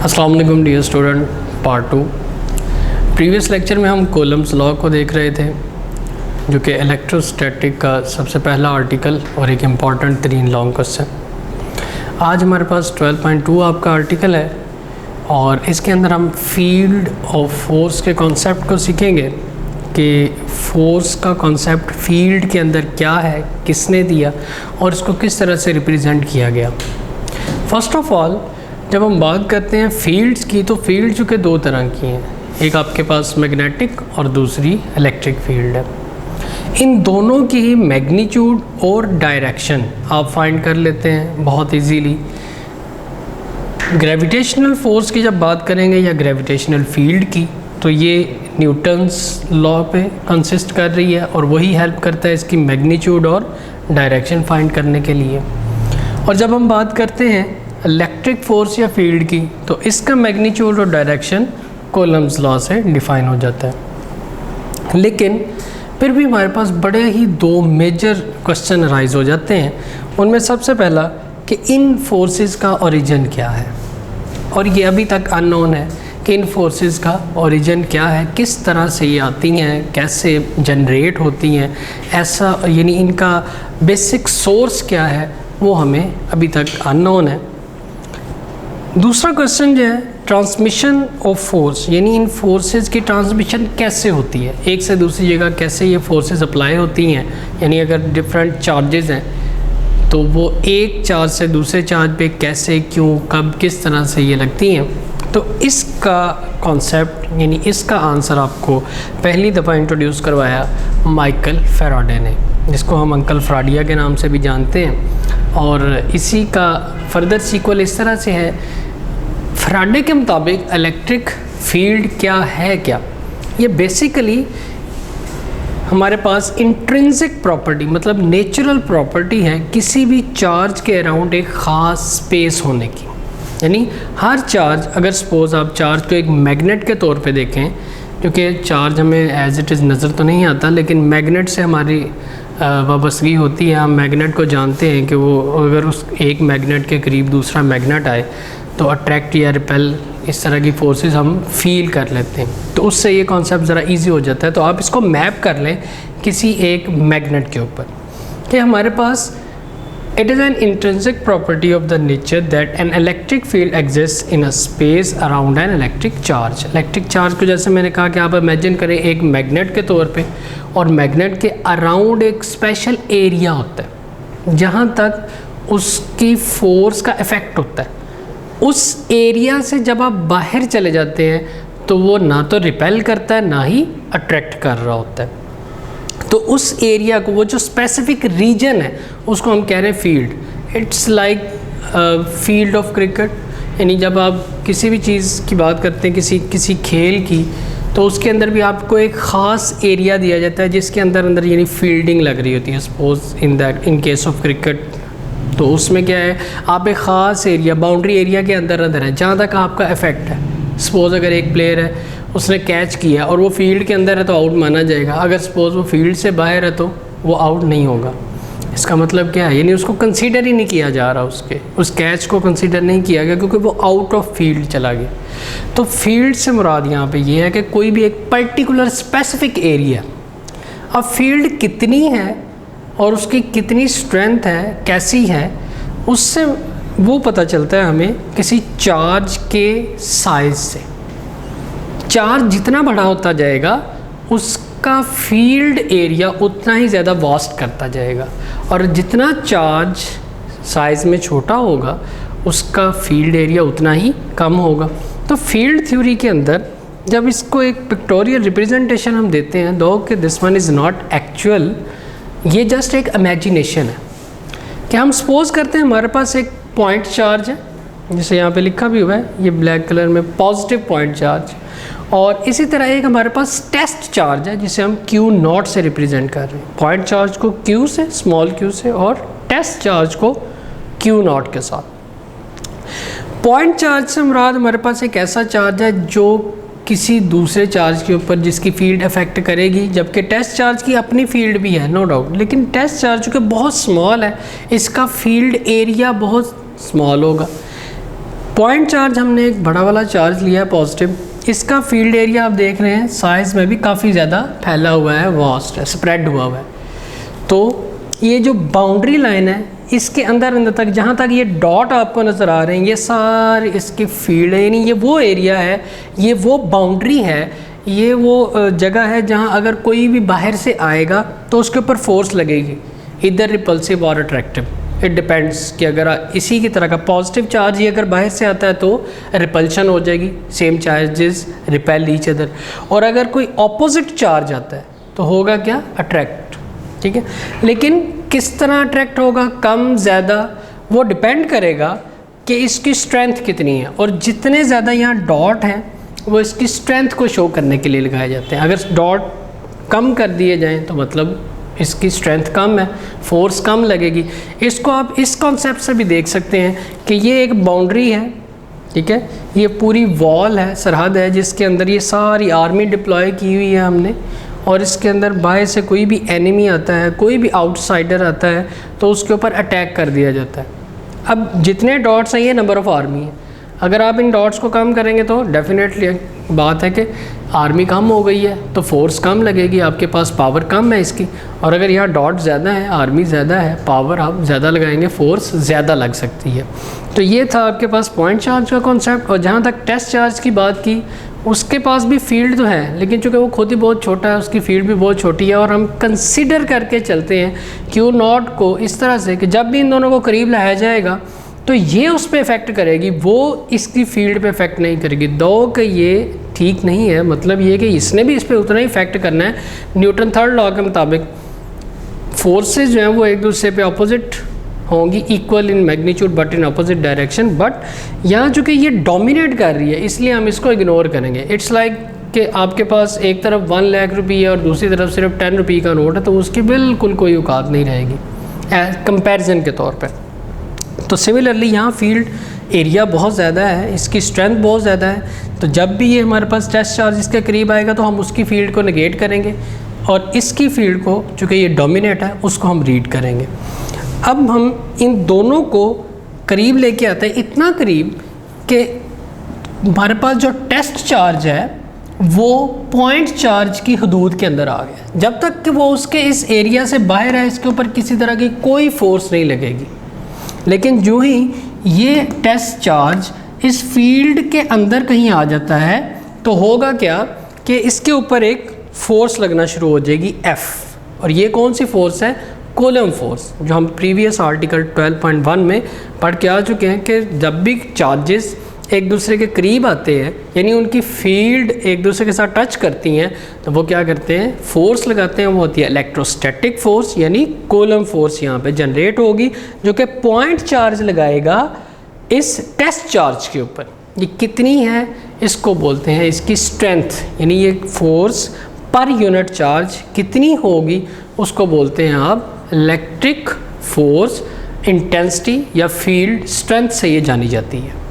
अस्सलाम वालेकुम dear student, part 2। Previous lecture में हम कूलम्ब्स लॉ को देख रहे थे, जो कि इलेक्ट्रोस्टैटिक का सबसे पहला आर्टिकल और एक इम्पॉर्टेंट तरीन लॉन्ग क्वेश्चन। आज हमारे पास 12.2 आपका आर्टिकल है और इसके अंदर हम फील्ड ऑफ फोर्स के कॉन्सेप्ट को सीखेंगे कि फोर्स का कॉन्सेप्ट फील्ड के अंदर क्या है, किसने दिया और इसको किस तरह से रिप्रेजेंट किया गया। फर्स्ट ऑफ ऑल, जब हम बात करते हैं फील्ड्स की, तो फील्ड चूँकि दो तरह की हैं, एक आपके पास मैग्नेटिक और दूसरी इलेक्ट्रिक फील्ड है। इन दोनों की ही मैग्नीट्यूड और डायरेक्शन आप फाइंड कर लेते हैं बहुत इजीली। ग्रेविटेशनल फोर्स की जब बात करेंगे या ग्रेविटेशनल फील्ड की, तो ये न्यूटन्स लॉ पे कंसिस्ट कर रही है और वही हेल्प करता है इसकी मैग्नीट्यूड और डायरेक्शन फाइंड करने के लिए। और जब हम बात करते हैं इलेक्ट्रिक फोर्स या फील्ड की, तो इसका मैग्नीट्यूड और डायरेक्शन कूलम्ब्स लॉ से डिफाइन हो जाता है। लेकिन फिर भी हमारे पास बड़े ही दो मेजर क्वेश्चन अराइज हो जाते हैं। उनमें सबसे पहला कि इन फोर्सेस का ओरिजिन क्या है, और ये अभी तक अननोन है कि इन फोर्सेस का ओरिजिन क्या है, किस तरह से ये आती हैं, कैसे जनरेट होती हैं, ऐसा यानी इनका बेसिक सोर्स क्या है, वो हमें अभी तक अननोन है। दूसरा क्वेश्चन जो है ट्रांसमिशन ऑफ फोर्स, यानी इन फोर्सेस की ट्रांसमिशन कैसे होती है, एक से दूसरी जगह कैसे ये फोर्सेस अप्लाई होती हैं। यानी अगर डिफरेंट चार्जेस हैं तो वो एक चार्ज से दूसरे चार्ज पे कैसे, क्यों, कब, किस तरह से ये लगती हैं। तो इसका कॉन्सेप्ट यानी इसका आंसर आपको पहली दफ़ा इंट्रोड्यूस करवाया माइकल फैराडे ने, जिसको हम अंकल फ्राडिया के नाम से भी जानते हैं। और इसी का फर्दर सीक्वल इस तरह से है, फैराडे के मुताबिक इलेक्ट्रिक फील्ड क्या है, क्या ये बेसिकली हमारे पास इंट्रिंसिक प्रॉपर्टी मतलब नेचुरल प्रॉपर्टी है किसी भी चार्ज के अराउंड एक ख़ास स्पेस होने की। यानी हर चार्ज, अगर सपोज आप चार्ज को एक मैग्नेट के तौर पे देखें, क्योंकि चार्ज हमें एज इट इज़ नज़र तो नहीं आता, लेकिन मैग्नेट से हमारी वाबस्तगी होती है। हम मैग्नेट को जानते हैं कि वो अगर उस एक मैग्नेट के करीब दूसरा मैग्नेट आए तो अट्रैक्ट या रिपेल, इस तरह की फोर्सेस हम फील कर लेते हैं। तो उससे ये कॉन्सेप्ट ज़रा इजी हो जाता है। तो आप इसको मैप कर लें किसी एक मैग्नेट के ऊपर कि हमारे पास it is an intrinsic property of the nature that an electric field exist in a space around an electric charge. Electric charge को जैसे मैंने कहा कि आप इमेजिन करें एक मैग्नेट के तौर पे, और मैग्नेट के अराउंड एक स्पेशल एरिया होता है जहाँ तक उसकी फोर्स का इफ़ेक्ट होता है। उस एरिया से जब आप बाहर चले जाते हैं तो वो ना तो रिपेल करता है ना ही अट्रैक्ट कर रहा होता है। तो उस एरिया को, वो जो स्पेसिफिक रीजन है, उसको हम कह रहे हैं field. It's like field of cricket. यानी जब आप किसी भी चीज़ की बात करते हैं, किसी खेल की, तो उसके अंदर भी आपको एक ख़ास एरिया दिया जाता है जिसके अंदर यानी फील्डिंग लग रही होती है। Suppose in case of cricket, तो उसमें क्या है, आप एक ख़ास एरिया, बाउंड्री एरिया के अंदर है जहाँ तक आपका इफ़ेक्ट है। सपोज़ अगर एक प्लेयर है, उसने कैच किया और वो फील्ड के अंदर है तो आउट माना जाएगा। अगर सपोज़ वो फील्ड से बाहर है तो वो आउट नहीं होगा। इसका मतलब क्या है, यानी उसको कंसीडर ही नहीं किया जा रहा, उस कैच को कंसीडर नहीं किया गया क्योंकि वो आउट ऑफ फील्ड चला गया। तो फील्ड से मुराद यहाँ पे ये है कि कोई भी एक पर्टिकुलर स्पेसिफिक एरिया। अब फील्ड कितनी है और उसकी कितनी स्ट्रेंथ है, कैसी है, उससे वो पता चलता है हमें किसी चार्ज के साइज़ से। चार्ज जितना बड़ा होता जाएगा उसका फील्ड एरिया उतना ही ज़्यादा वास्ट करता जाएगा, और जितना चार्ज साइज़ में छोटा होगा उसका फील्ड एरिया उतना ही कम होगा। तो फील्ड थ्योरी के अंदर जब इसको एक पिक्टोरियल रिप्रेजेंटेशन हम देते हैं, दो कि this one is not actual, ये जस्ट एक इमेजिनेशन है कि हम सपोज करते हैं हमारे पास एक पॉइंट चार्ज है, जैसे यहाँ पे लिखा भी हुआ है ये ब्लैक कलर में, पॉजिटिव पॉइंट चार्ज। और इसी तरह एक हमारे पास टेस्ट चार्ज है जिसे हम Q0 से रिप्रेजेंट कर रहे हैं। पॉइंट चार्ज को Q से, स्मॉल q से, और टेस्ट चार्ज को Q0 के साथ। पॉइंट चार्ज से मुराद हमारे पास एक ऐसा चार्ज है जो किसी दूसरे चार्ज के ऊपर जिसकी फील्ड अफेक्ट करेगी, जबकि टेस्ट चार्ज की अपनी फील्ड भी है, नो डाउट, लेकिन टेस्ट चार्ज चूँकि बहुत स्मॉल है, इसका फील्ड एरिया बहुत स्मॉल होगा। पॉइंट चार्ज हमने एक बड़ा वाला चार्ज लिया है पॉजिटिव, इसका फील्ड एरिया आप देख रहे हैं साइज़ में भी काफ़ी ज़्यादा फैला हुआ है, वास्ट है, स्प्रेड हुआ हुआ है। तो ये जो बाउंड्री लाइन है इसके अंदर तक जहाँ तक ये डॉट आपको नज़र आ रहे हैं, ये सारे इसके फील्ड है, यानी ये वो एरिया है, ये वो बाउंड्री है, ये वो जगह है जहाँ अगर कोई भी बाहर से आएगा तो उसके ऊपर फोर्स लगेगी, इधर रिपल्सिव और अट्रैक्टिव, इट डिपेंड्स कि अगर इसी की तरह का पॉजिटिव चार्ज ही अगर बाहर से आता है तो रिपल्शन हो जाएगी, same charges repel each other, और अगर कोई ऑपोजिट चार्ज आता है तो होगा क्या, अट्रैक्ट। ठीक है, लेकिन किस तरह अट्रैक्ट होगा, कम ज़्यादा, वो डिपेंड करेगा कि इसकी स्ट्रेंथ कितनी है, और जितने ज़्यादा यहाँ डॉट हैं वो इसकी स्ट्रेंथ को शो करने के लिए लगाए जाते हैं। अगर डॉट कम कर दिए जाएं तो मतलब इसकी स्ट्रेंथ कम है, फोर्स कम लगेगी। इसको आप इस कॉन्सेप्ट से भी देख सकते हैं कि ये एक बाउंड्री है, ठीक है, ये पूरी वॉल है, सरहद है, जिसके अंदर ये सारी आर्मी डिप्लॉय की हुई है हमने, और इसके अंदर बाहर से कोई भी एनिमी आता है, कोई भी आउटसाइडर आता है तो उसके ऊपर अटैक कर दिया जाता है। अब जितने डॉट्स हैं ये नंबर ऑफ़ आर्मी है, अगर आप इन डॉट्स को कम करेंगे तो डेफिनेटली बात है कि आर्मी कम हो गई है तो फोर्स कम लगेगी, आपके पास पावर कम है इसकी, और अगर यहाँ डॉट ज़्यादा है, आर्मी ज़्यादा है, पावर आप ज़्यादा लगाएंगे, फोर्स ज़्यादा लग सकती है। तो ये था आपके पास पॉइंट चार्ज का कॉन्सेप्ट। और जहाँ तक टेस्ट चार्ज की बात की, उसके पास भी फील्ड तो है, लेकिन चूँकि वो खुद ही बहुत छोटा है, उसकी फील्ड भी बहुत छोटी है, और हम कंसिडर करके चलते हैं क्यू नॉट को इस तरह से कि जब भी इन दोनों को करीब लाया जाएगा तो ये उस पर इफ़ेक्ट करेगी, वो इसकी फील्ड पे इफ़ेक्ट नहीं करेगी। दो कि ये ठीक नहीं है, मतलब ये कि इसने भी इस पर उतना ही इफ़ेक्ट करना है। न्यूटन थर्ड लॉ के मुताबिक फोर्सेज जो हैं वो एक दूसरे पे ऑपोजिट होंगी, equal in magnitude but in opposite direction, but यहाँ चूँकि ये डोमिनेट कर रही है इसलिए हम इसको इग्नोर करेंगे। इट्स लाइक कि आपके पास एक तरफ 1 लाख रुपये है और दूसरी तरफ सिर्फ 10 रुपये का नोट है, तो उसकी बिल्कुल कोई औकात नहीं रहेगी कंपैरिजन के तौर पर। तो सिमिलरली यहाँ फील्ड एरिया बहुत ज़्यादा है, इसकी स्ट्रेंथ बहुत ज़्यादा है, तो जब भी ये हमारे पास टेस्ट चार्ज इसके करीब आएगा तो हम उसकी फील्ड को नेगेट करेंगे, और इसकी फील्ड को चूँकि ये डोमिनेट है उसको हम रीड करेंगे। अब हम इन दोनों को करीब लेके आते हैं, इतना करीब कि हमारे पास जो टेस्ट चार्ज है वो पॉइंट चार्ज की हदूद के अंदर आ गया। जब तक कि वो उसके इस एरिया से बाहर है इसके ऊपर किसी तरह की कोई फोर्स नहीं लगेगी, लेकिन जो ही ये टेस्ट चार्ज इस फील्ड के अंदर कहीं आ जाता है तो होगा क्या कि इसके ऊपर एक फ़ोर्स लगना शुरू हो जाएगी F, और ये कौन सी फ़ोर्स है, कूलम फोर्स, जो हम प्रीवियस आर्टिकल 12.1 में पढ़ के आ चुके हैं कि जब भी चार्जेस एक दूसरे के करीब आते हैं, यानी उनकी फील्ड एक दूसरे के साथ टच करती हैं, तो वो क्या करते हैं, फोर्स लगाते हैं। वो होती है इलेक्ट्रोस्टैटिक फोर्स, यानी कूलम फोर्स यहाँ पे जनरेट होगी, जो कि पॉइंट चार्ज लगाएगा इस टेस्ट चार्ज के ऊपर। ये कितनी है, इसको बोलते हैं इसकी स्ट्रेंथ, यानी ये फोर्स पर यूनिट चार्ज कितनी होगी उसको बोलते हैं आप इलेक्ट्रिक फोर्स इंटेंसिटी या फील्ड स्ट्रेंथ से ये जानी जाती है।